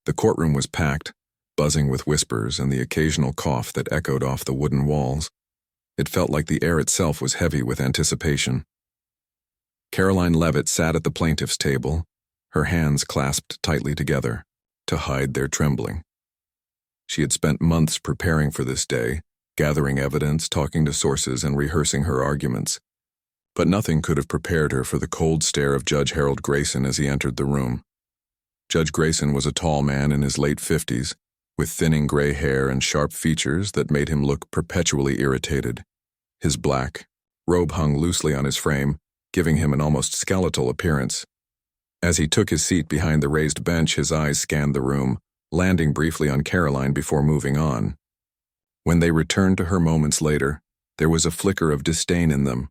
The courtroom was packed, buzzing with whispers and the occasional cough that echoed off the wooden walls. It felt like the air itself was heavy with anticipation. Karoline Leavitt sat at the plaintiff's table, her hands clasped tightly together, to hide their trembling. She had spent months preparing for this day, gathering evidence, talking to sources, and rehearsing her arguments. But nothing could have prepared her for the cold stare of Judge Harold Grayson as he entered the room. Judge Grayson was a tall man in his late 50s, with thinning gray hair and sharp features that made him look perpetually irritated. His black robe hung loosely on his frame, giving him an almost skeletal appearance. As he took his seat behind the raised bench, his eyes scanned the room, landing briefly on Karoline before moving on. When they returned to her moments later, there was a flicker of disdain in them,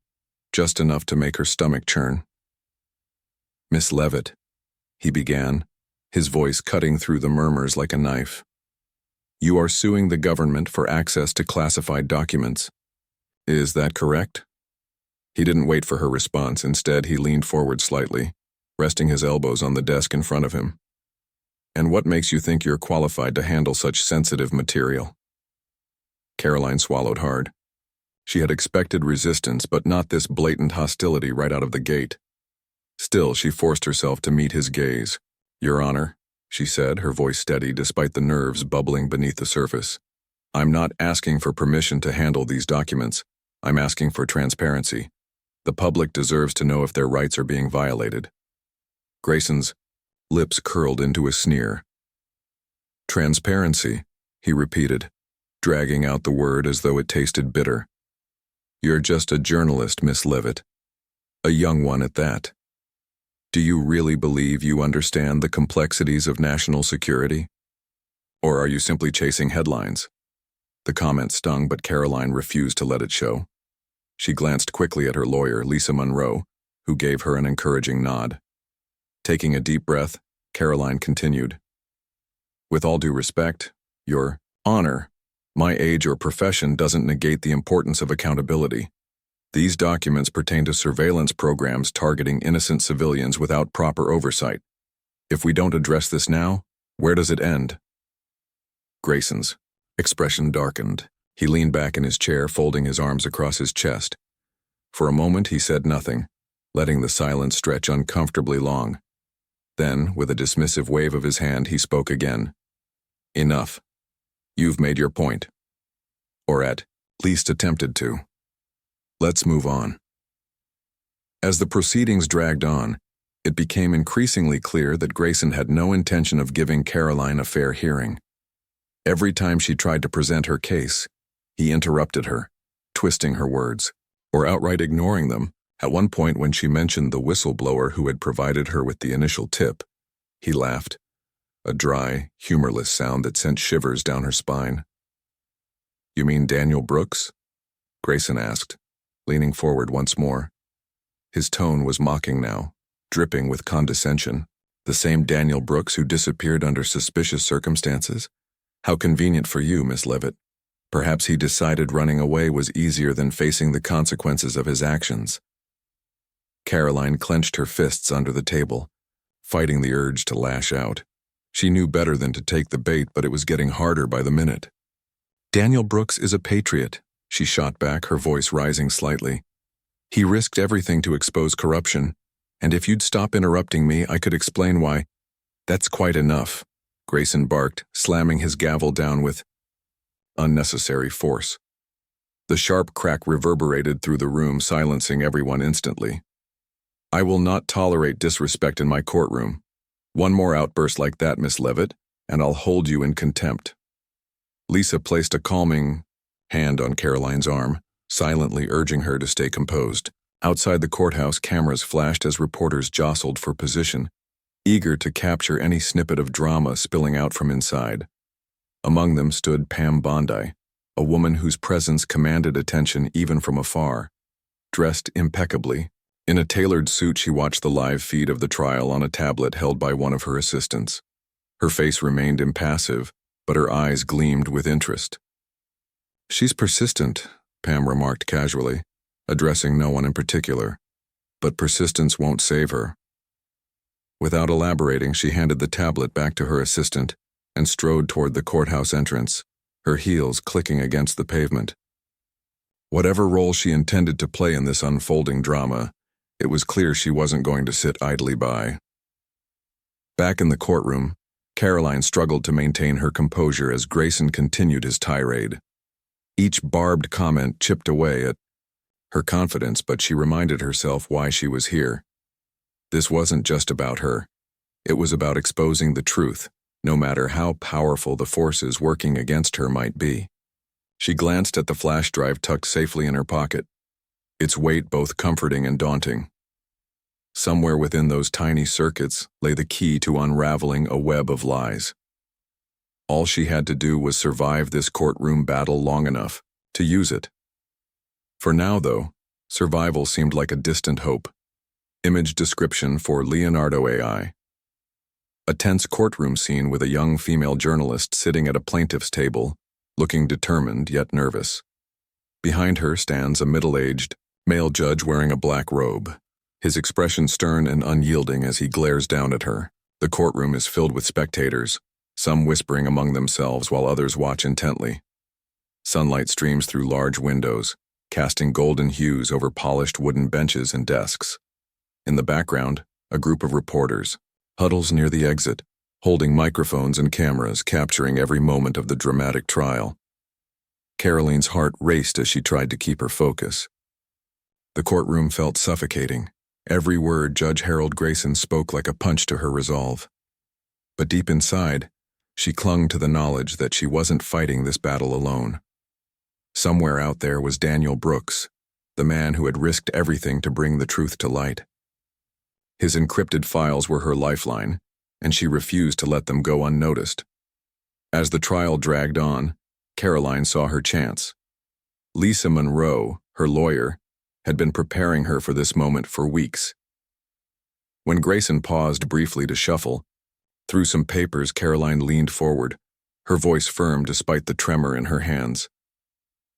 just enough to make her stomach churn. "Miss Leavitt," he began, his voice cutting through the murmurs like a knife. "You are suing the government for access to classified documents. Is that correct?" He didn't wait for her response. Instead, he leaned forward slightly, resting his elbows on the desk in front of him. "And what makes you think you're qualified to handle such sensitive material?" Karoline swallowed hard. She had expected resistance, but not this blatant hostility right out of the gate. Still, she forced herself to meet his gaze. "Your Honor," she said, her voice steady despite the nerves bubbling beneath the surface. "I'm not asking for permission to handle these documents. I'm asking for transparency. The public deserves to know if their rights are being violated." Grayson's lips curled into a sneer. "Transparency," he repeated, dragging out the word as though it tasted bitter. "You're just a journalist, Miss Leavitt. A young one at that. Do you really believe you understand the complexities of national security? Or are you simply chasing headlines?" The comment stung, but Karoline refused to let it show. She glanced quickly at her lawyer, Lisa Monroe, who gave her an encouraging nod. Taking a deep breath, Karoline continued. "With all due respect, Your Honor, my age or profession doesn't negate the importance of accountability. These documents pertain to surveillance programs targeting innocent civilians without proper oversight. If we don't address this now, where does it end?" Grayson's expression darkened. He leaned back in his chair, folding his arms across his chest. For a moment he said nothing, letting the silence stretch uncomfortably long. Then, with a dismissive wave of his hand, he spoke again. "Enough. You've made your point. Or at least attempted to. Let's move on." As the proceedings dragged on, it became increasingly clear that Grayson had no intention of giving Karoline a fair hearing. Every time she tried to present her case, he interrupted her, twisting her words, or outright ignoring them. At one point, when she mentioned the whistleblower who had provided her with the initial tip, he laughed, a dry, humorless sound that sent shivers down her spine. "You mean Daniel Brooks?" Grayson asked, leaning forward once more. His tone was mocking now, dripping with condescension. "The same Daniel Brooks who disappeared under suspicious circumstances? How convenient for you, Miss Leavitt. Perhaps he decided running away was easier than facing the consequences of his actions." Karoline clenched her fists under the table, fighting the urge to lash out. She knew better than to take the bait, but it was getting harder by the minute. "Daniel Brooks is a patriot," she shot back, her voice rising slightly. "He risked everything to expose corruption, and if you'd stop interrupting me, I could explain why." "That's quite enough," Grayson barked, slamming his gavel down with unnecessary force. The sharp crack reverberated through the room, silencing everyone instantly. "I will not tolerate disrespect in my courtroom. One more outburst like that, Miss Leavitt, and I'll hold you in contempt." Lisa placed a calming hand on Karoline's arm, silently urging her to stay composed. Outside the courthouse, cameras flashed as reporters jostled for position, eager to capture any snippet of drama spilling out from inside. Among them stood Pam Bondi, a woman whose presence commanded attention even from afar. Dressed impeccably, in a tailored suit, she watched the live feed of the trial on a tablet held by one of her assistants. Her face remained impassive, but her eyes gleamed with interest. "She's persistent," Pam remarked casually, addressing no one in particular. "But persistence won't save her." Without elaborating, she handed the tablet back to her assistant, and strode toward the courthouse entrance, her heels clicking against the pavement. Whatever role she intended to play in this unfolding drama, it was clear she wasn't going to sit idly by. Back in the courtroom, Karoline struggled to maintain her composure as Grayson continued his tirade. Each barbed comment chipped away at her confidence, but she reminded herself why she was here. This wasn't just about her. It was about exposing the truth, no matter how powerful the forces working against her might be. She glanced at the flash drive tucked safely in her pocket, its weight both comforting and daunting. Somewhere within those tiny circuits lay the key to unraveling a web of lies. All she had to do was survive this courtroom battle long enough to use it. For now, though, survival seemed like a distant hope. Image description for Leonardo AI. A tense courtroom scene with a young female journalist sitting at a plaintiff's table, looking determined yet nervous. Behind her stands a middle-aged male judge wearing a black robe, his expression stern and unyielding as he glares down at her. The courtroom is filled with spectators, some whispering among themselves while others watch intently. Sunlight streams through large windows, casting golden hues over polished wooden benches and desks. In the background, a group of reporters huddles near the exit, holding microphones and cameras capturing every moment of the dramatic trial. Karoline's heart raced as she tried to keep her focus. The courtroom felt suffocating. Every word Judge Harold Grayson spoke like a punch to her resolve. But deep inside, she clung to the knowledge that she wasn't fighting this battle alone. Somewhere out there was Daniel Brooks, the man who had risked everything to bring the truth to light. His encrypted files were her lifeline, and she refused to let them go unnoticed. As the trial dragged on, Karoline saw her chance. Lisa Monroe, her lawyer, had been preparing her for this moment for weeks. When Grayson paused briefly to shuffle through some papers, Karoline leaned forward, her voice firm despite the tremor in her hands.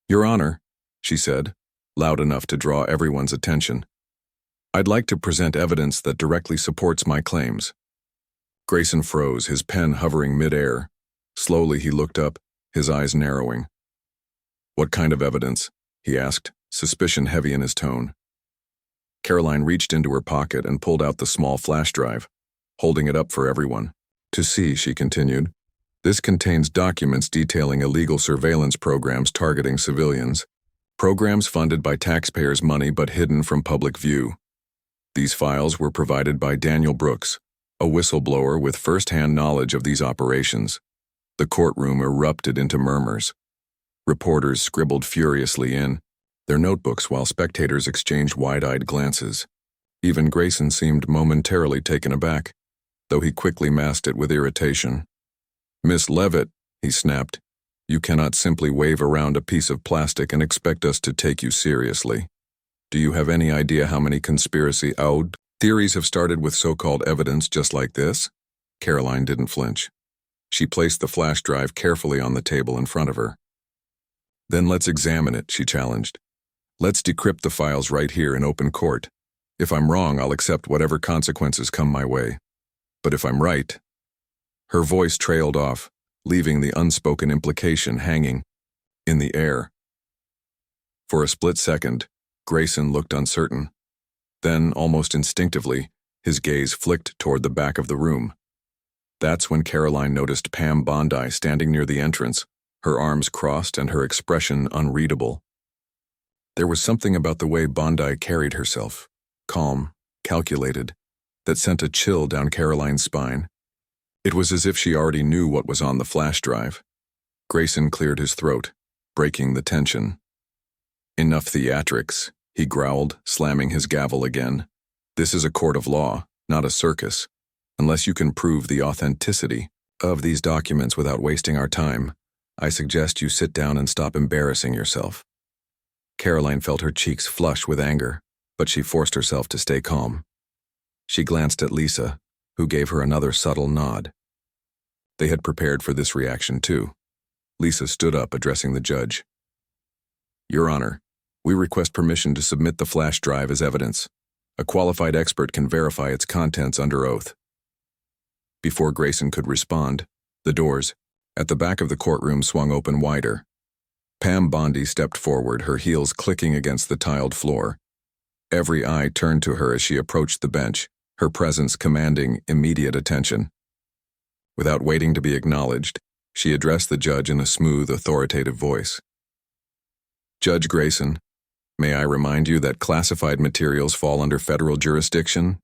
"Your Honor," she said, loud enough to draw everyone's attention, "I'd like to present evidence that directly supports my claims." Grayson froze, his pen hovering mid-air. Slowly he looked up, his eyes narrowing. "What kind of evidence?" he asked, suspicion heavy in his tone. Karoline reached into her pocket and pulled out the small flash drive, holding it up for everyone to see, she continued. "This contains documents detailing illegal surveillance programs targeting civilians, programs funded by taxpayers' money but hidden from public view. These files were provided by Daniel Brooks, a whistleblower with first-hand knowledge of these operations." The courtroom erupted into murmurs. Reporters scribbled furiously in their notebooks while spectators exchanged wide-eyed glances. Even Grayson seemed momentarily taken aback, though he quickly masked it with irritation. "Miss Leavitt," he snapped, "you cannot simply wave around a piece of plastic and expect us to take you seriously. Do you have any idea how many conspiracy theories have started with so-called evidence just like this?" Karoline didn't flinch. She placed the flash drive carefully on the table in front of her. "Then let's examine it," she challenged. "Let's decrypt the files right here in open court. If I'm wrong, I'll accept whatever consequences come my way. But if I'm right..." Her voice trailed off, leaving the unspoken implication hanging in the air. For a split second, Grayson looked uncertain. Then, almost instinctively, his gaze flicked toward the back of the room. That's when Karoline noticed Pam Bondi standing near the entrance, her arms crossed and her expression unreadable. There was something about the way Bondi carried herself, calm, calculated, that sent a chill down Karoline's spine. It was as if she already knew what was on the flash drive. Grayson cleared his throat, breaking the tension. "Enough theatrics," he growled, slamming his gavel again. "This is a court of law, not a circus. Unless you can prove the authenticity of these documents without wasting our time, I suggest you sit down and stop embarrassing yourself." Karoline felt her cheeks flush with anger, but she forced herself to stay calm. She glanced at Lisa, who gave her another subtle nod. They had prepared for this reaction too. Lisa stood up, addressing the judge. "Your Honor, we request permission to submit the flash drive as evidence. A qualified expert can verify its contents under oath." Before Grayson could respond, The doors, at the back of the courtroom, swung open wider. Pam Bondi stepped forward, her heels clicking against the tiled floor. Every eye turned to her as she approached the bench, her presence commanding immediate attention. Without waiting to be acknowledged, she addressed the judge in a smooth, authoritative voice. "Judge Grayson, may I remind you that classified materials fall under federal jurisdiction?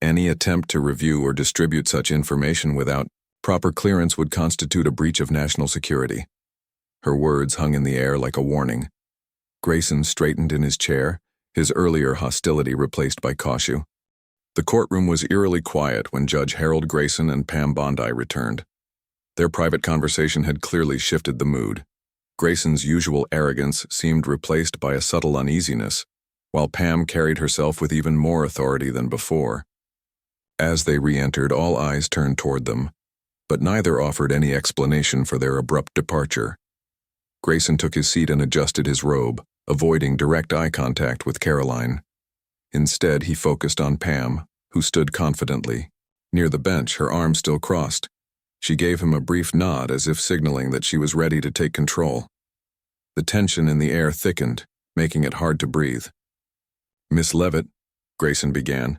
Any attempt to review or distribute such information without proper clearance would constitute a breach of national security." Her words hung in the air like a warning. Grayson straightened in his chair, his earlier hostility replaced by caution. The courtroom was eerily quiet when Judge Harold Grayson and Pam Bondi returned. Their private conversation had clearly shifted the mood. Grayson's usual arrogance seemed replaced by a subtle uneasiness, while Pam carried herself with even more authority than before. As they re-entered, all eyes turned toward them, but neither offered any explanation for their abrupt departure. Grayson took his seat and adjusted his robe, avoiding direct eye contact with Karoline. Instead, he focused on Pam, who stood confidently. Near the bench, her arms still crossed. She gave him a brief nod as if signaling that she was ready to take control. The tension in the air thickened, making it hard to breathe. "Miss Leavitt," Grayson began,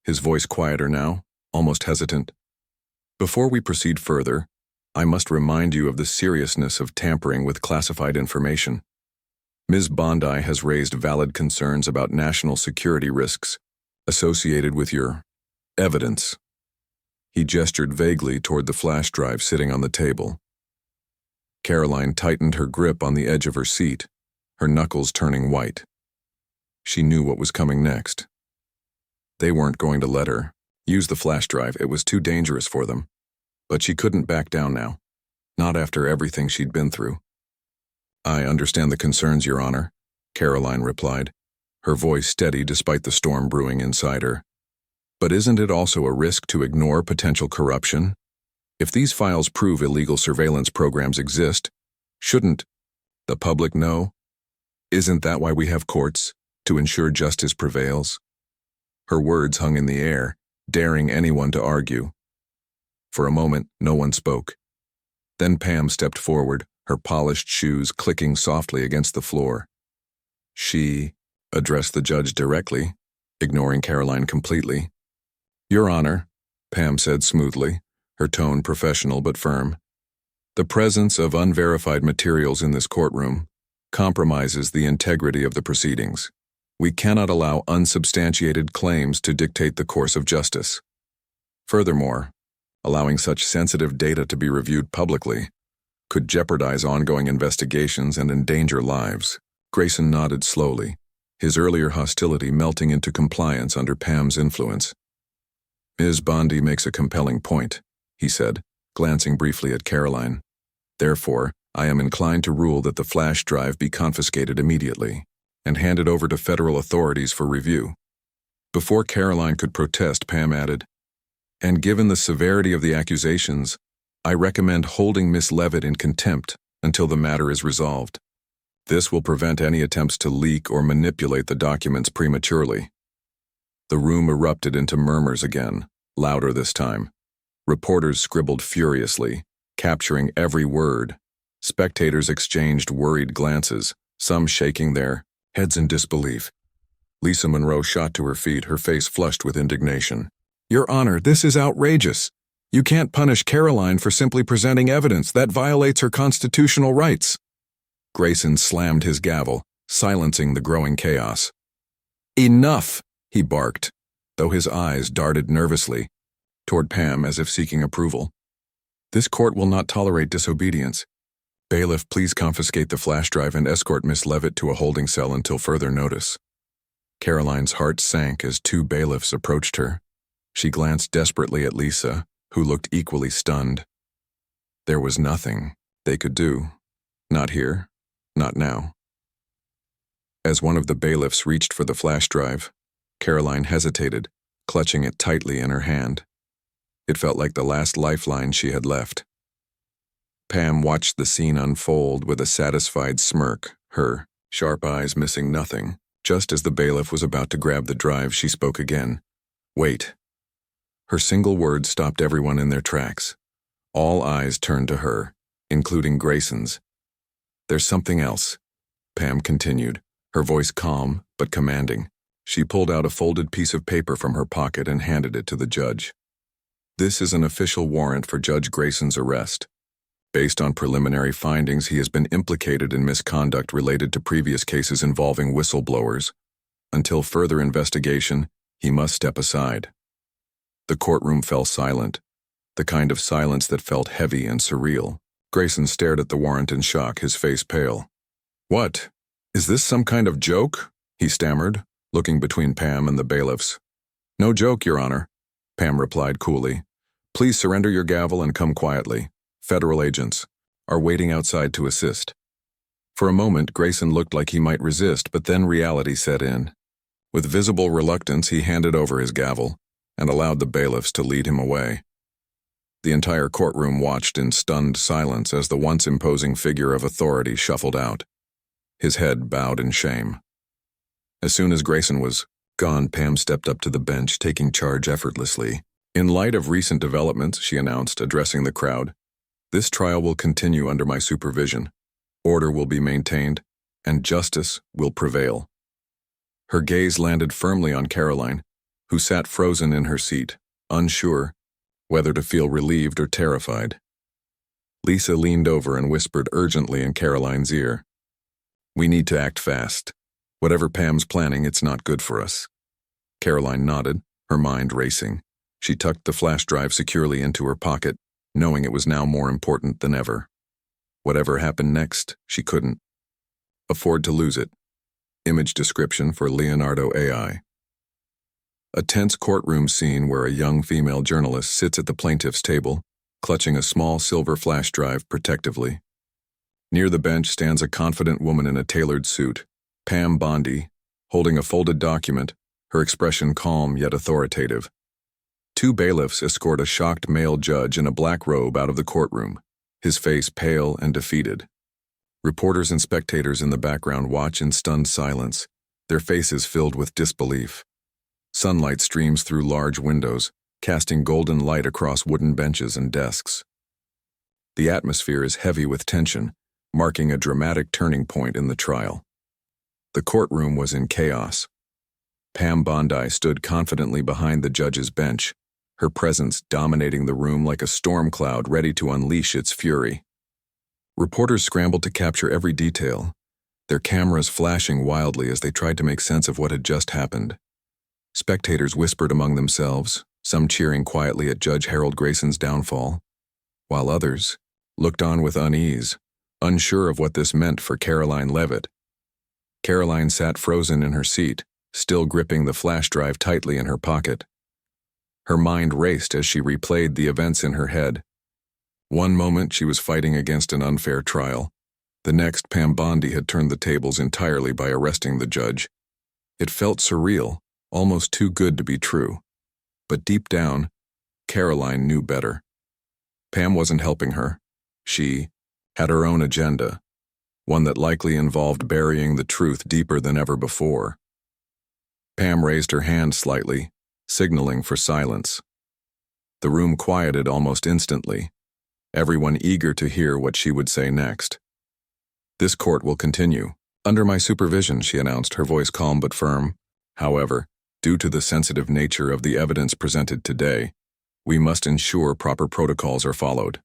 his voice quieter now, almost hesitant. "Before we proceed further, I must remind you of the seriousness of tampering with classified information. Ms. Bondi has raised valid concerns about national security risks associated with your evidence." He gestured vaguely toward the flash drive sitting on the table. Karoline tightened her grip on the edge of her seat, her knuckles turning white. She knew what was coming next. They weren't going to let her use the flash drive. It was too dangerous for them. But she couldn't back down now, not after everything she'd been through. "I understand the concerns, Your Honor," Karoline replied, her voice steady despite the storm brewing inside her. "But isn't it also a risk to ignore potential corruption? If these files prove illegal surveillance programs exist, shouldn't the public know? Isn't that why we have courts, to ensure justice prevails?" Her words hung in the air, daring anyone to argue. For a moment, no one spoke. Then Pam stepped forward, her polished shoes clicking softly against the floor. She addressed the judge directly, ignoring Karoline completely. "Your Honor," Pam said smoothly, her tone professional but firm, "the presence of unverified materials in this courtroom compromises the integrity of the proceedings. We cannot allow unsubstantiated claims to dictate the course of justice. Furthermore, allowing such sensitive data to be reviewed publicly could jeopardize ongoing investigations and endanger lives." Grayson nodded slowly, his earlier hostility melting into compliance under Pam's influence. "Ms. Bondi makes a compelling point," he said, glancing briefly at Karoline. "Therefore, I am inclined to rule that the flash drive be confiscated immediately and handed over to federal authorities for review." Before Karoline could protest, Pam added, "And given the severity of the accusations, I recommend holding Miss Leavitt in contempt until the matter is resolved. This will prevent any attempts to leak or manipulate the documents prematurely." The room erupted into murmurs again, louder this time. Reporters scribbled furiously, capturing every word. Spectators exchanged worried glances, some shaking their heads in disbelief. Lisa Monroe shot to her feet, her face flushed with indignation. "Your Honor, this is outrageous. You can't punish Karoline for simply presenting evidence. That violates her constitutional rights." Grayson slammed his gavel, silencing the growing chaos. "Enough!" he barked, though his eyes darted nervously toward Pam as if seeking approval. "This court will not tolerate disobedience. Bailiff, please confiscate the flash drive and escort Miss Leavitt to a holding cell until further notice." Karoline's heart sank as two bailiffs approached her. She glanced desperately at Lisa, who looked equally stunned. There was nothing they could do. Not here, not now. As one of the bailiffs reached for the flash drive, Karoline hesitated, clutching it tightly in her hand. It felt like the last lifeline she had left. Pam watched the scene unfold with a satisfied smirk, her sharp eyes missing nothing. Just as the bailiff was about to grab the drive, she spoke again. "Wait." Her single word stopped everyone in their tracks. All eyes turned to her, including Grayson's. "There's something else," Pam continued, her voice calm but commanding. She pulled out a folded piece of paper from her pocket and handed it to the judge. "This is an official warrant for Judge Grayson's arrest. Based on preliminary findings, he has been implicated in misconduct related to previous cases involving whistleblowers. Until further investigation, he must step aside." The courtroom fell silent, the kind of silence that felt heavy and surreal. Grayson stared at the warrant in shock, his face pale. "What? Is this some kind of joke?" he stammered, looking between Pam and the bailiffs. "No joke, Your Honor," Pam replied coolly. "Please surrender your gavel and come quietly. Federal agents are waiting outside to assist." For a moment, Grayson looked like he might resist, but then reality set in. With visible reluctance, he handed over his gavel and allowed the bailiffs to lead him away. The entire courtroom watched in stunned silence as the once imposing figure of authority shuffled out, his head bowed in shame. As soon as Grayson was gone, Pam stepped up to the bench, taking charge effortlessly. "In light of recent developments," she announced, addressing the crowd, "this trial will continue under my supervision. Order will be maintained, and justice will prevail." Her gaze landed firmly on Karoline, who sat frozen in her seat, unsure whether to feel relieved or terrified. Lisa leaned over and whispered urgently in Karoline's ear, "We need to act fast. Whatever Pam's planning, it's not good for us." Karoline nodded, her mind racing. She tucked the flash drive securely into her pocket, knowing it was now more important than ever. Whatever happened next, she couldn't afford to lose it. Image description for Leonardo AI. A tense courtroom scene where a young female journalist sits at the plaintiff's table, clutching a small silver flash drive protectively. Near the bench stands a confident woman in a tailored suit, Pam Bondi, holding a folded document, her expression calm yet authoritative. Two bailiffs escort a shocked male judge in a black robe out of the courtroom, his face pale and defeated. Reporters and spectators in the background watch in stunned silence, their faces filled with disbelief. Sunlight streams through large windows, casting golden light across wooden benches and desks. The atmosphere is heavy with tension, marking a dramatic turning point in the trial. The courtroom was in chaos. Pam Bondi stood confidently behind the judge's bench, her presence dominating the room like a storm cloud ready to unleash its fury. Reporters scrambled to capture every detail, their cameras flashing wildly as they tried to make sense of what had just happened. Spectators whispered among themselves, some cheering quietly at Judge Harold Grayson's downfall, while others looked on with unease, unsure of what this meant for Karoline Leavitt. Karoline sat frozen in her seat, still gripping the flash drive tightly in her pocket. Her mind raced as she replayed the events in her head. One moment she was fighting against an unfair trial. The next, Pam Bondi had turned the tables entirely by arresting the judge. It felt surreal, almost too good to be true. But deep down, Karoline knew better. Pam wasn't helping her. She had her own agenda, one that likely involved burying the truth deeper than ever before. Pam raised her hand slightly, signaling for silence. The room quieted almost instantly, everyone eager to hear what she would say next. "This court will continue. Under my supervision," she announced, her voice calm but firm. "However, due to the sensitive nature of the evidence presented today, we must ensure proper protocols are followed.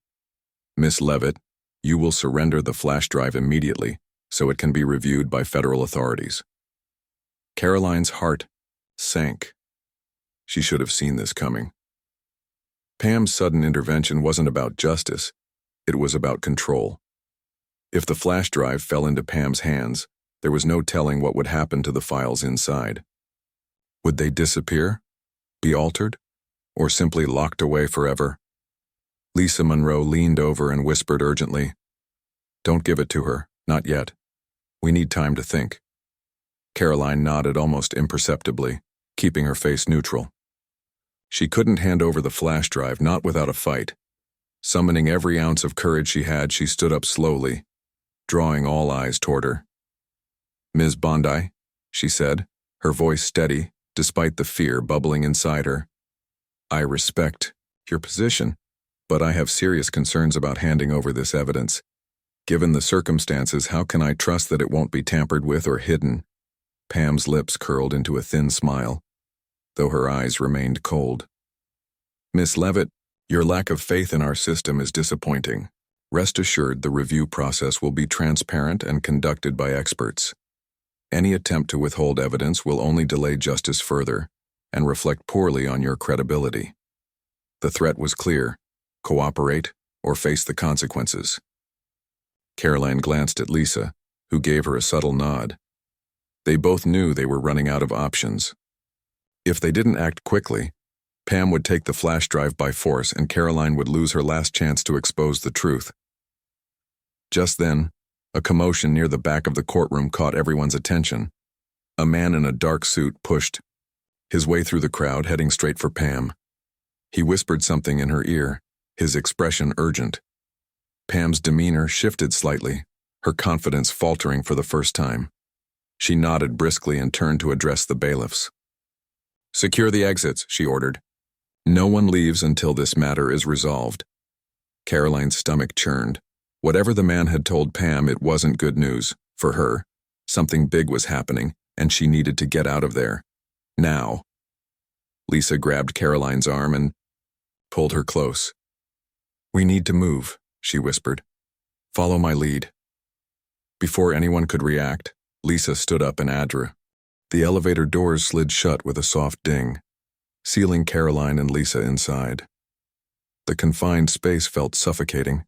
Miss Leavitt, you will surrender the flash drive immediately so it can be reviewed by federal authorities." Karoline's heart sank. She should have seen this coming. Pam's sudden intervention wasn't about justice, it was about control. If the flash drive fell into Pam's hands, there was no telling what would happen to the files inside. Would they disappear, be altered, or simply locked away forever? Lisa Monroe leaned over and whispered urgently, "Don't give it to her, not yet. We need time to think." Karoline nodded almost imperceptibly, keeping her face neutral. She couldn't hand over the flash drive, not without a fight. Summoning every ounce of courage she had, she stood up slowly, drawing all eyes toward her. "Ms. Bondi," she said, her voice steady, despite the fear bubbling inside her. "I respect your position, but I have serious concerns about handing over this evidence. Given the circumstances, how can I trust that it won't be tampered with or hidden? Pam's lips curled into a thin smile, though her eyes remained cold. Miss Leavitt, your lack of faith in our system is disappointing. Rest assured the review process will be transparent and conducted by experts. Any attempt to withhold evidence will only delay justice further and reflect poorly on your credibility. The threat was clear: cooperate or face the consequences. Karoline glanced at Lisa, who gave her a subtle nod. They both knew they were running out of options. If they didn't act quickly, Pam would take the flash drive by force and Karoline would lose her last chance to expose the truth. Just then, a commotion near the back of the courtroom caught everyone's attention. A man in a dark suit pushed his way through the crowd, heading straight for Pam. He whispered something in her ear, his expression urgent. Pam's demeanor shifted slightly, her confidence faltering for the first time. She nodded briskly and turned to address the bailiffs. "Secure the exits," she ordered. "No one leaves until this matter is resolved." Karoline's stomach churned. Whatever the man had told Pam, it wasn't good news. For her, something big was happening, and she needed to get out of there. Now. Lisa grabbed Karoline's arm and pulled her close. "We need to move," she whispered. "Follow my lead." Before anyone could react, Lisa stood up and Adra. The elevator doors slid shut with a soft ding, sealing Karoline and Lisa inside. The confined space felt suffocating,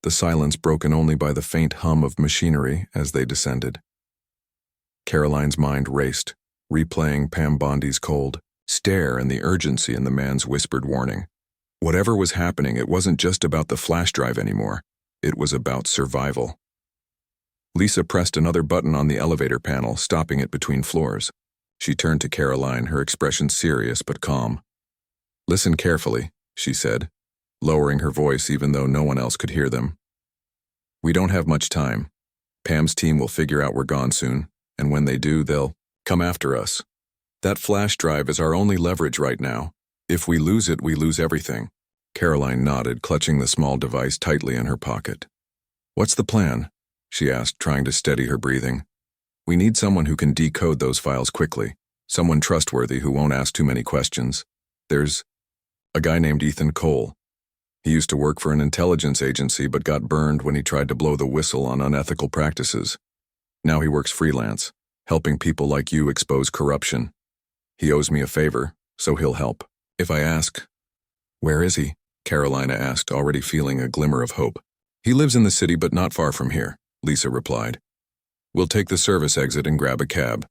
the silence broken only by the faint hum of machinery as they descended. Karoline's mind raced, replaying Pam Bondi's cold stare and the urgency in the man's whispered warning. Whatever was happening, it wasn't just about the flash drive anymore. It was about survival. Lisa pressed another button on the elevator panel, stopping it between floors. She turned to Karoline, her expression serious but calm. "Listen carefully," she said, lowering her voice even though no one else could hear them. "We don't have much time. Pam's team will figure out we're gone soon, and when they do, they'll come after us. That flash drive is our only leverage right now. If we lose it, we lose everything." Karoline nodded, clutching the small device tightly in her pocket. "What's the plan?" she asked, trying to steady her breathing. "We need someone who can decode those files quickly, someone trustworthy who won't ask too many questions. There's a guy named Ethan Cole. He used to work for an intelligence agency but got burned when he tried to blow the whistle on unethical practices. Now he works freelance, helping people like you expose corruption. He owes me a favor, so he'll help. If I ask, where is he?" Karolina asked, already feeling a glimmer of hope. "He lives in the city but not far from here," Lisa replied. "We'll take the service exit and grab a cab.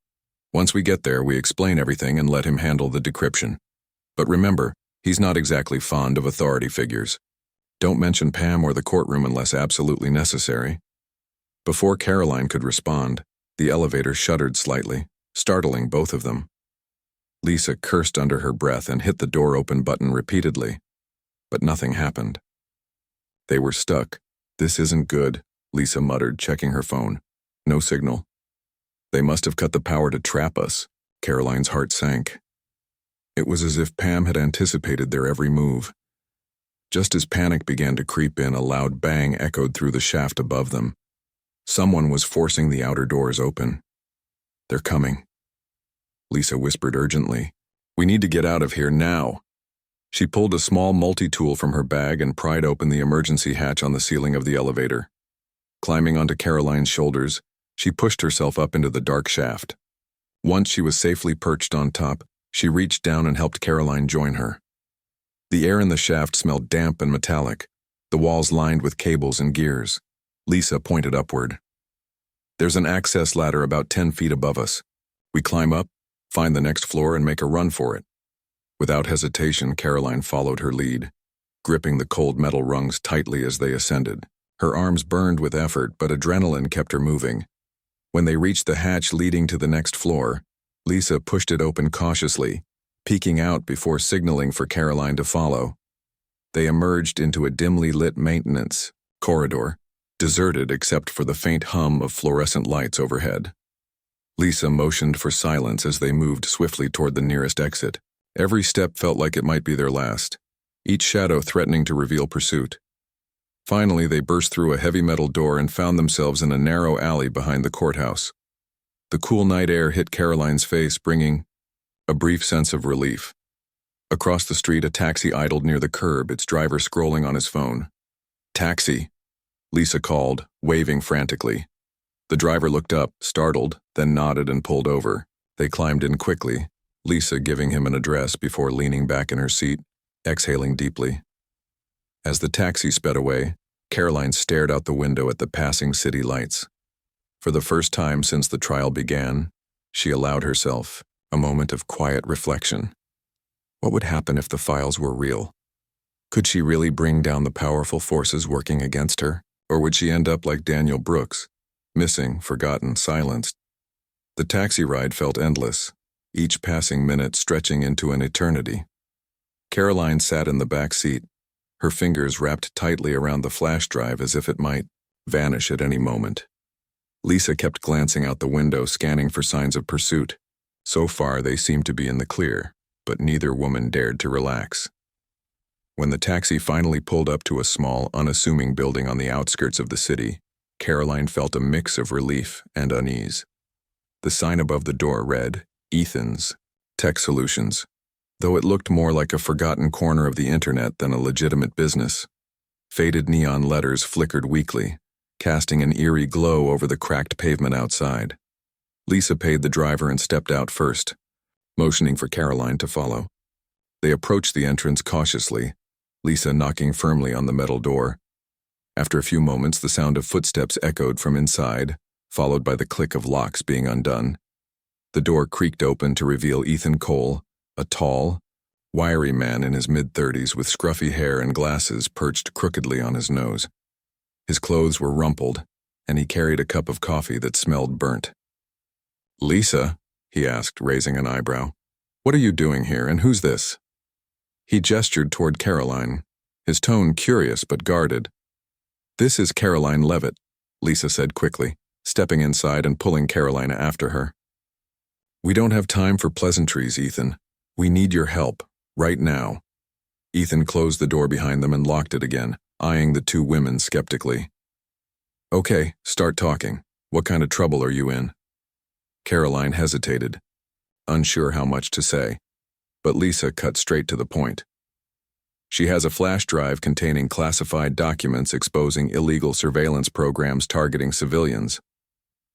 Once we get there, we explain everything and let him handle the decryption. But remember, he's not exactly fond of authority figures. Don't mention Pam or the courtroom unless absolutely necessary." Before Karoline could respond, the elevator shuddered slightly, startling both of them. Lisa cursed under her breath and hit the door open button repeatedly, but nothing happened. They were stuck. "This isn't good," Lisa muttered, checking her phone. No signal. "They must have cut the power to trap us." Karoline's heart sank. It was as if Pam had anticipated their every move. Just as panic began to creep in, a loud bang echoed through the shaft above them. Someone was forcing the outer doors open. "They're coming," Lisa whispered urgently. "We need to get out of here now." She pulled a small multi-tool from her bag and pried open the emergency hatch on the ceiling of the elevator. Climbing onto Karoline's shoulders, she pushed herself up into the dark shaft. Once she was safely perched on top, she reached down and helped Karoline join her. The air in the shaft smelled damp and metallic, the walls lined with cables and gears. Lisa pointed upward. "There's an access ladder about 10 feet above us. We climb up, find the next floor, and make a run for it." Without hesitation, Karoline followed her lead, gripping the cold metal rungs tightly as they ascended. Her arms burned with effort, but adrenaline kept her moving. When they reached the hatch leading to the next floor, Lisa pushed it open cautiously, peeking out before signaling for Karoline to follow. They emerged into a dimly lit maintenance corridor, deserted except for the faint hum of fluorescent lights overhead. Lisa motioned for silence as they moved swiftly toward the nearest exit. Every step felt like it might be their last. each shadow threatening to reveal pursuit. Finally, they burst through a heavy metal door and found themselves in a narrow alley behind the courthouse. The cool night air hit Karoline's face, bringing a brief sense of relief. Across the street, a taxi idled near the curb, its driver scrolling on his phone. "Taxi," Lisa called, waving frantically. The driver looked up, startled, then nodded and pulled over. They climbed in quickly, Lisa giving him an address before leaning back in her seat, exhaling deeply. As the taxi sped away, Karoline stared out the window at the passing city lights. For the first time since the trial began, she allowed herself a moment of quiet reflection. What would happen if the files were real? Could she really bring down the powerful forces working against her? Or would she end up like Daniel Brooks, missing, forgotten, silenced? The taxi ride felt endless, each passing minute stretching into an eternity. Karoline sat in the back seat, her fingers wrapped tightly around the flash drive as if it might vanish at any moment. Lisa kept glancing out the window, scanning for signs of pursuit. So far, they seemed to be in the clear, but neither woman dared to relax. When the taxi finally pulled up to a small, unassuming building on the outskirts of the city, Karoline felt a mix of relief and unease. The sign above the door read, "Ethan's Tech Solutions," though it looked more like a forgotten corner of the internet than a legitimate business. Faded neon letters flickered weakly, casting an eerie glow over the cracked pavement outside. Lisa paid the driver and stepped out first, motioning for Karoline to follow. They approached the entrance cautiously, Lisa knocking firmly on the metal door. After a few moments, the sound of footsteps echoed from inside, followed by the click of locks being undone. The door creaked open to reveal Ethan Cole, a tall, wiry man in his mid-30s with scruffy hair and glasses perched crookedly on his nose. His clothes were rumpled, and he carried a cup of coffee that smelled burnt. "Lisa?" he asked, raising an eyebrow. "What are you doing here, and who's this?" He gestured toward Karoline, his tone curious but guarded. "This is Karoline Leavitt," Lisa said quickly, stepping inside and pulling Karoline after her. "We don't have time for pleasantries, Ethan. We need your help, right now." Ethan closed the door behind them and locked it again, eyeing the two women skeptically. "Okay, start talking. What kind of trouble are you in?" Karoline hesitated, unsure how much to say, but Lisa cut straight to the point. She has a flash drive containing classified documents exposing illegal surveillance programs targeting civilians.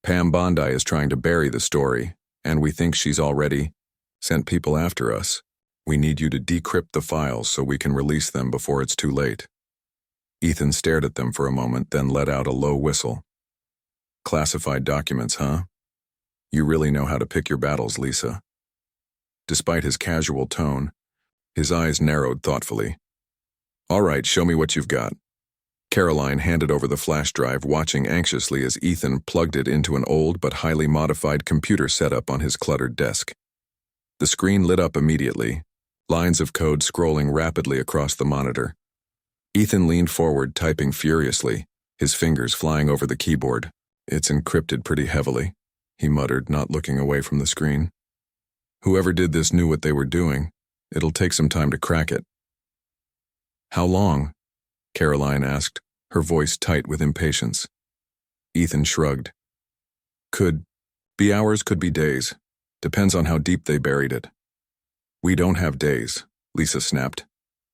Pam Bondi is trying to bury the story, and we think she's already sent people after us. We need you to decrypt the files so we can release them before it's too late. Ethan stared at them for a moment, then let out a low whistle. "Classified documents, huh? You really know how to pick your battles, Lisa." Despite his casual tone, his eyes narrowed thoughtfully. "All right, show me what you've got." Karoline handed over the flash drive, watching anxiously as Ethan plugged it into an old but highly modified computer setup on his cluttered desk. The screen lit up immediately, lines of code scrolling rapidly across the monitor. Ethan leaned forward, typing furiously, his fingers flying over the keyboard. "It's encrypted pretty heavily," he muttered, not looking away from the screen. "Whoever did this knew what they were doing. It'll take some time to crack it." "How long?" Karoline asked, her voice tight with impatience. Ethan shrugged. "Could be hours, could be days. Depends on how deep they buried it." "We don't have days," Lisa snapped.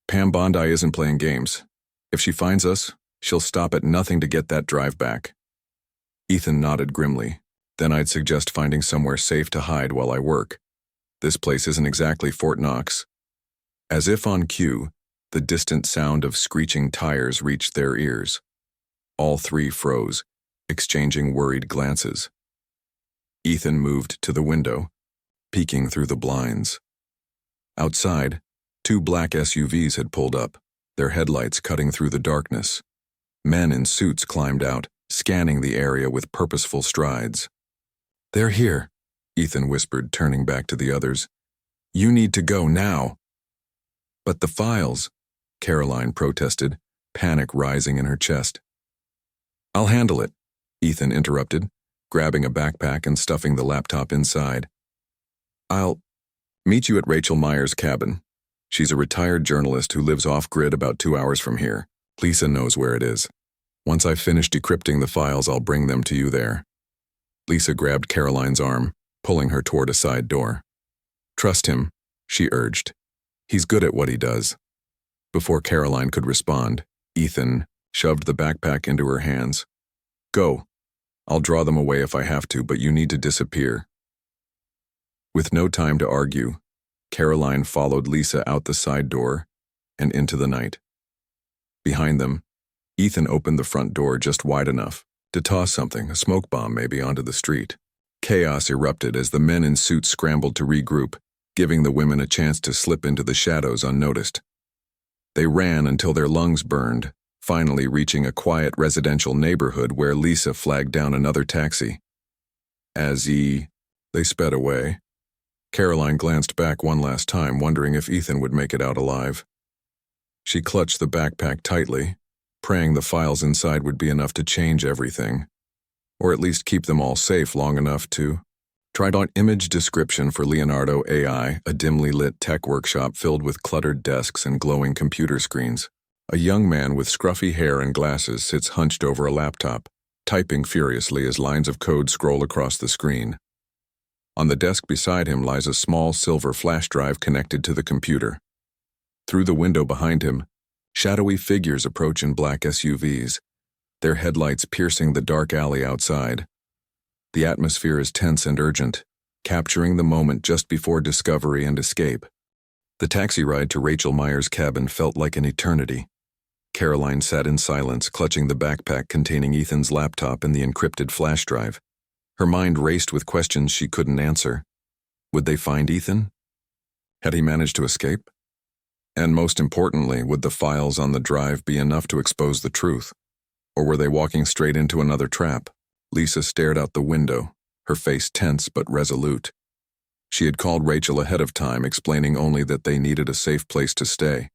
"Pam Bondi isn't playing games. If she finds us, she'll stop at nothing to get that drive back." Ethan nodded grimly. "Then I'd suggest finding somewhere safe to hide while I work. This place isn't exactly Fort Knox." As if on cue, the distant sound of screeching tires reached their ears. All three froze, exchanging worried glances. Ethan moved to the window, peeking through the blinds. Outside, two black SUVs had pulled up, their headlights cutting through the darkness. Men in suits climbed out, scanning the area with purposeful strides. "They're here," Ethan whispered, turning back to the others. "You need to go now." "But the files," Karoline protested, panic rising in her chest. "I'll handle it," Ethan interrupted, grabbing a backpack and stuffing the laptop inside. "I'll meet you at Rachel Meyer's cabin. She's a retired journalist who lives off-grid about 2 hours from here. Lisa knows where it is. Once I've finished decrypting the files, I'll bring them to you there. Lisa grabbed Karoline's arm, pulling her toward a side door. Trust him, she urged. He's good at what he does. Before Karoline could respond, Ethan shoved the backpack into her hands. Go. I'll draw them away if I have to, but you need to disappear. With no time to argue, Karoline followed Lisa out the side door and into the night. Behind them, Ethan opened the front door just wide enough to toss something, a smoke bomb maybe, onto the street. Chaos erupted as the men in suits scrambled to regroup, giving the women a chance to slip into the shadows unnoticed. They ran until their lungs burned, finally reaching a quiet residential neighborhood where Lisa flagged down another taxi. They sped away. Karoline glanced back one last time, wondering if Ethan would make it out alive. She clutched the backpack tightly, praying the files inside would be enough to change everything, or at least keep them all safe long enough to. Tried on image description for Leonardo AI, a dimly lit tech workshop filled with cluttered desks and glowing computer screens. A young man with scruffy hair and glasses sits hunched over a laptop, typing furiously as lines of code scroll across the screen. On the desk beside him lies a small silver flash drive connected to the computer. Through the window behind him, shadowy figures approach in black SUVs, their headlights piercing the dark alley outside. The atmosphere is tense and urgent, capturing the moment just before discovery and escape. The taxi ride to Rachel Meyer's cabin felt like an eternity. Karoline sat in silence, clutching the backpack containing Ethan's laptop and the encrypted flash drive. Her mind raced with questions she couldn't answer. Would they find Ethan? Had he managed to escape? And most importantly, would the files on the drive be enough to expose the truth? Or were they walking straight into another trap? Lisa stared out the window, her face tense but resolute. She had called Rachel ahead of time, explaining only that they needed a safe place to stay.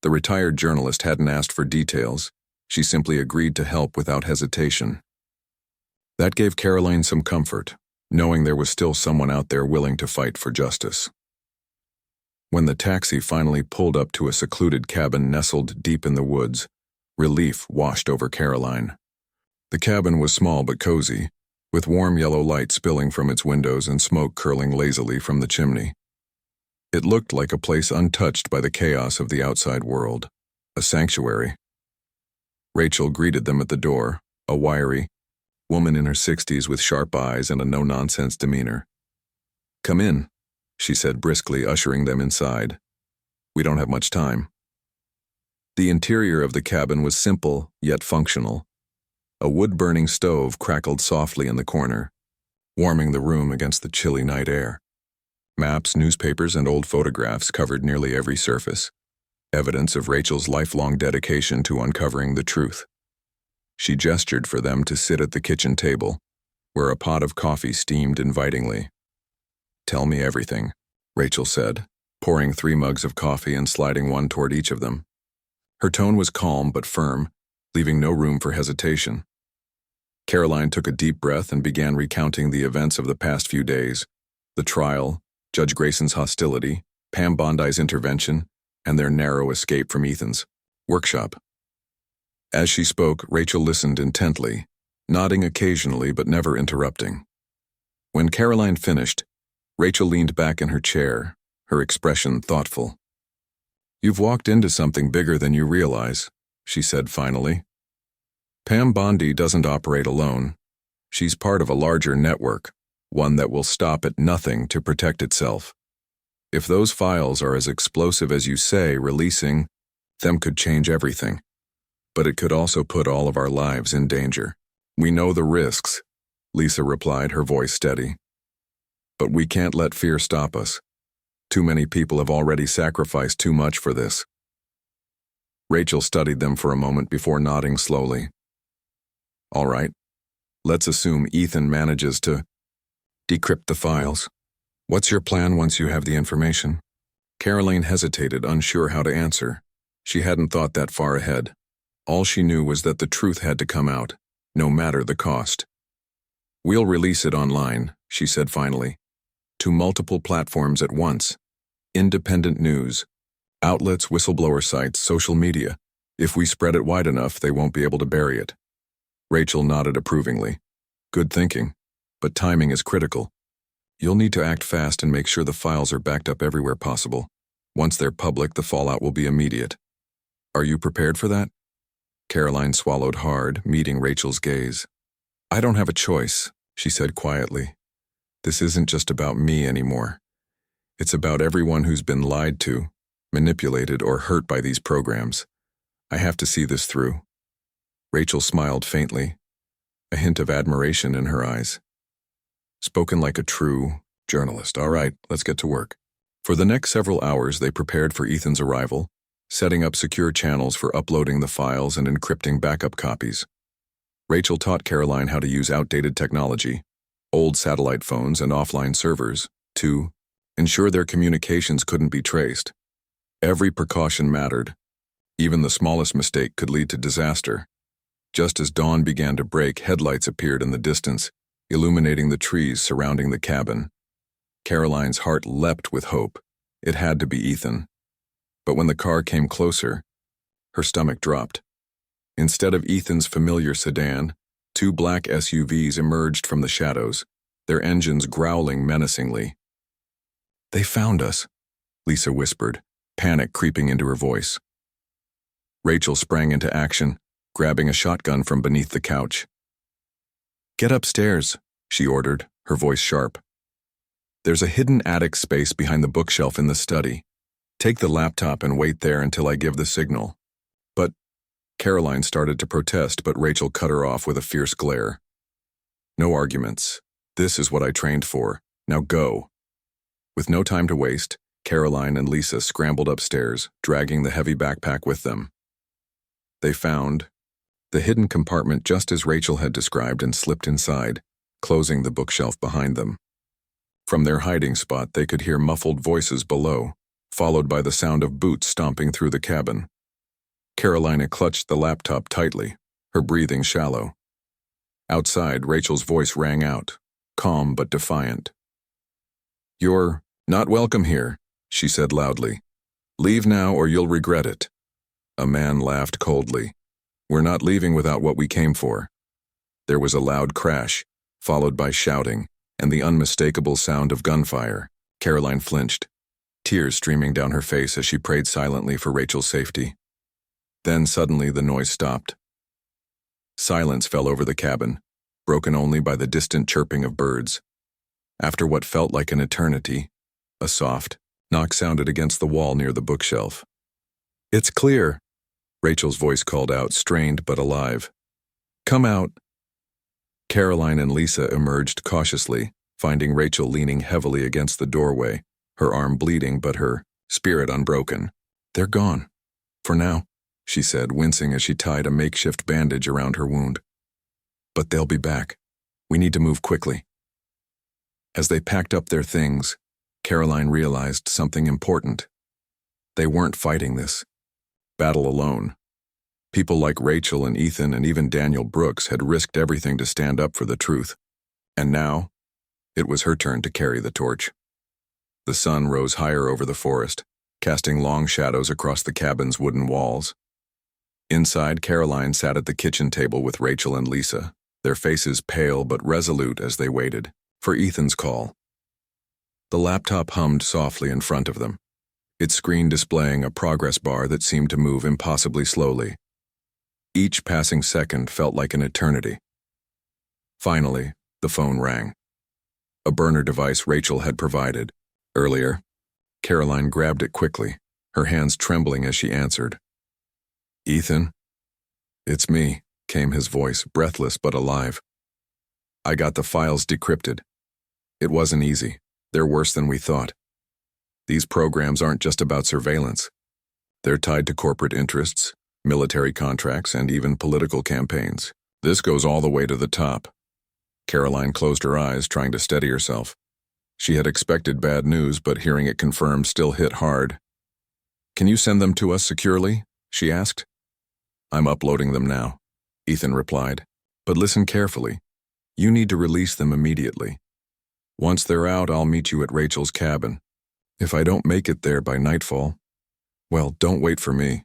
The retired journalist hadn't asked for details. She simply agreed to help without hesitation. That gave Karoline some comfort, knowing there was still someone out there willing to fight for justice. When the taxi finally pulled up to a secluded cabin nestled deep in the woods, relief washed over Karoline. The cabin was small but cozy, with warm yellow light spilling from its windows and smoke curling lazily from the chimney. It looked like a place untouched by the chaos of the outside world, a sanctuary. Rachel greeted them at the door, a wiry woman in her 60s with sharp eyes and a no-nonsense demeanor. "Come in," she said briskly, ushering them inside. "We don't have much time." The interior of the cabin was simple yet functional. A wood-burning stove crackled softly in the corner, warming the room against the chilly night air. Maps, newspapers, and old photographs covered nearly every surface, evidence of Rachel's lifelong dedication to uncovering the truth. She gestured for them to sit at the kitchen table, where a pot of coffee steamed invitingly. "Tell me everything," Rachel said, pouring 3 mugs of coffee and sliding one toward each of them. Her tone was calm but firm, leaving no room for hesitation. Karoline took a deep breath and began recounting the events of the past few days: the trial, Judge Grayson's hostility, Pam Bondi's intervention, and their narrow escape from Ethan's workshop. As she spoke, Rachel listened intently, nodding occasionally but never interrupting. When Karoline finished, Rachel leaned back in her chair, her expression thoughtful. "You've walked into something bigger than you realize," she said finally. "Pam Bondi doesn't operate alone. She's part of a larger network, one that will stop at nothing to protect itself. If those files are as explosive as you say, releasing them could change everything. But it could also put all of our lives in danger." "We know the risks," Lisa replied, her voice steady. "But we can't let fear stop us. Too many people have already sacrificed too much for this." Rachel studied them for a moment before nodding slowly. "All right, let's assume Ethan manages to decrypt the files. What's your plan once you have the information?" Karoline hesitated, unsure how to answer. She hadn't thought that far ahead. All she knew was that the truth had to come out, no matter the cost. "We'll release it online," she said finally, "to multiple platforms at once. Independent news, outlets, whistleblower sites, social media. If we spread it wide enough, they won't be able to bury it. Rachel nodded approvingly. Good thinking, but timing is critical. You'll need to act fast and make sure the files are backed up everywhere possible. Once they're public, the fallout will be immediate. Are you prepared for that? Karoline swallowed hard, meeting Rachel's gaze. I don't have a choice, she said quietly. This isn't just about me anymore. It's about everyone who's been lied to, manipulated, or hurt by these programs. I have to see this through. Rachel smiled faintly, a hint of admiration in her eyes. Spoken like a true journalist. All right, let's get to work. For the next several hours, they prepared for Ethan's arrival, setting up secure channels for uploading the files and encrypting backup copies. Rachel taught Karoline how to use outdated technology, old satellite phones and offline servers, to ensure their communications couldn't be traced. Every precaution mattered. Even the smallest mistake could lead to disaster. Just as dawn began to break, headlights appeared in the distance, illuminating the trees surrounding the cabin. Karoline's heart leapt with hope. It had to be Ethan. But when the car came closer, her stomach dropped. Instead of Ethan's familiar sedan, two black SUVs emerged from the shadows, their engines growling menacingly. They found us, Lisa whispered, panic creeping into her voice. Rachel sprang into action, grabbing a shotgun from beneath the couch. Get upstairs, she ordered, her voice sharp. There's a hidden attic space behind the bookshelf in the study. Take the laptop and wait there until I give the signal. But Karoline started to protest, but Rachel cut her off with a fierce glare. No arguments. This is what I trained for. Now go. With no time to waste, Karoline and Lisa scrambled upstairs, dragging the heavy backpack with them. They found the hidden compartment just as Rachel had described and slipped inside, closing the bookshelf behind them. From their hiding spot, they could hear muffled voices below, followed by the sound of boots stomping through the cabin. Karoline clutched the laptop tightly, her breathing shallow. Outside, Rachel's voice rang out, calm but defiant. You're not welcome here, she said loudly. Leave now or you'll regret it. A man laughed coldly. We're not leaving without what we came for. There was a loud crash, followed by shouting, and the unmistakable sound of gunfire. Karoline flinched, tears streaming down her face as she prayed silently for Rachel's safety. Then suddenly the noise stopped. Silence fell over the cabin, broken only by the distant chirping of birds. After what felt like an eternity, a soft knock sounded against the wall near the bookshelf. It's clear, Rachel's voice called out, strained but alive. Come out. Karoline and Lisa emerged cautiously, finding Rachel leaning heavily against the doorway, her arm bleeding but her spirit unbroken. They're gone. For now, she said, wincing as she tied a makeshift bandage around her wound. But they'll be back. We need to move quickly. As they packed up their things, Karoline realized something important. They weren't fighting this battle alone. People like Rachel and Ethan and even Daniel Brooks had risked everything to stand up for the truth. And now, it was her turn to carry the torch. The sun rose higher over the forest, casting long shadows across the cabin's wooden walls. Inside, Karoline sat at the kitchen table with Rachel and Lisa, their faces pale but resolute as they waited for Ethan's call. The laptop hummed softly in front of them, its screen displaying a progress bar that seemed to move impossibly slowly. Each passing second felt like an eternity. Finally, the phone rang. A burner device Rachel had provided earlier. Karoline grabbed it quickly, her hands trembling as she answered. Ethan? It's me, came his voice, breathless but alive. I got the files decrypted. It wasn't easy. They're worse than we thought. These programs aren't just about surveillance. They're tied to corporate interests, military contracts, and even political campaigns. This goes all the way to the top. Karoline closed her eyes, trying to steady herself. She had expected bad news, but hearing it confirmed still hit hard. Can you send them to us securely? She asked. I'm uploading them now, Ethan replied. But listen carefully. You need to release them immediately. Once they're out, I'll meet you at Rachel's cabin. If I don't make it there by nightfall, well, don't wait for me.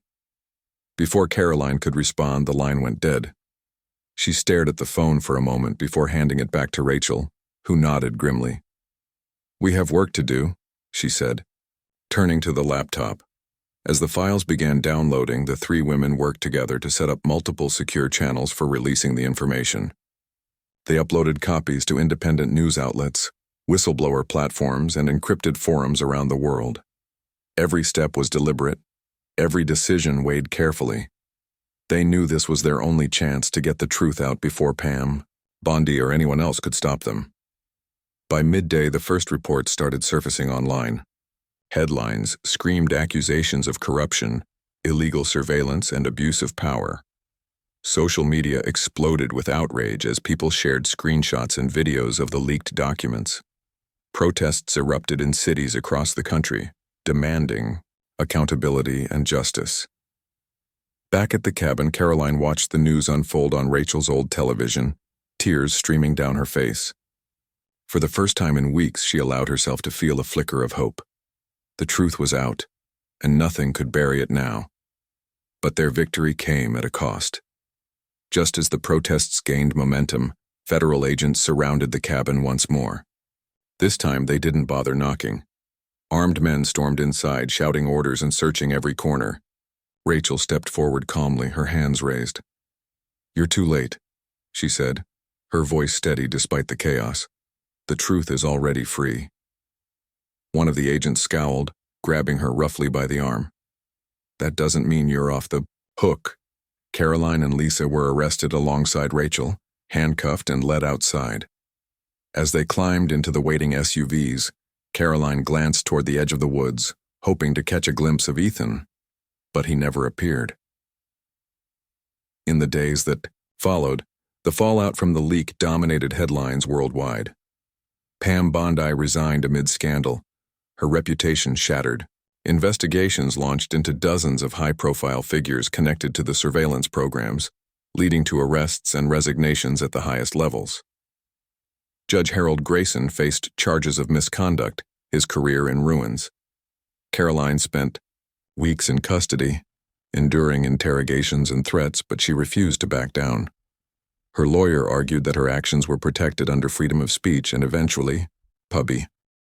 Before Karoline could respond, the line went dead. She stared at the phone for a moment before handing it back to Rachel, who nodded grimly. We have work to do, she said, turning to the laptop. As the files began downloading, the three women worked together to set up multiple secure channels for releasing the information. They uploaded copies to independent news outlets, whistleblower platforms, and encrypted forums around the world. Every step was deliberate, every decision weighed carefully. They knew this was their only chance to get the truth out before Pam, Bondi, or anyone else could stop them. By midday, the first reports started surfacing online. Headlines screamed accusations of corruption, illegal surveillance, and abuse of power. Social media exploded with outrage as people shared screenshots and videos of the leaked documents. Protests erupted in cities across the country, demanding accountability and justice. Back at the cabin, Karoline watched the news unfold on Rachel's old television, tears streaming down her face. For the first time in weeks, she allowed herself to feel a flicker of hope. The truth was out, and nothing could bury it now. But their victory came at a cost. Just as the protests gained momentum, federal agents surrounded the cabin once more. This time, they didn't bother knocking. Armed men stormed inside, shouting orders and searching every corner. Rachel stepped forward calmly, her hands raised. You're too late, she said, her voice steady despite the chaos. The truth is already free. One of the agents scowled, grabbing her roughly by the arm. That doesn't mean you're off the hook. Karoline and Lisa were arrested alongside Rachel, handcuffed and led outside. As they climbed into the waiting SUVs, Karoline glanced toward the edge of the woods, hoping to catch a glimpse of Ethan, but he never appeared. In the days that followed, the fallout from the leak dominated headlines worldwide. Pam Bondi resigned amid scandal, her reputation shattered. Investigations launched into dozens of high-profile figures connected to the surveillance programs, leading to arrests and resignations at the highest levels. Judge Harold Grayson faced charges of misconduct, his career in ruins. Karoline spent weeks in custody, enduring interrogations and threats, but she refused to back down. Her lawyer argued that her actions were protected under freedom of speech and eventually, puppy,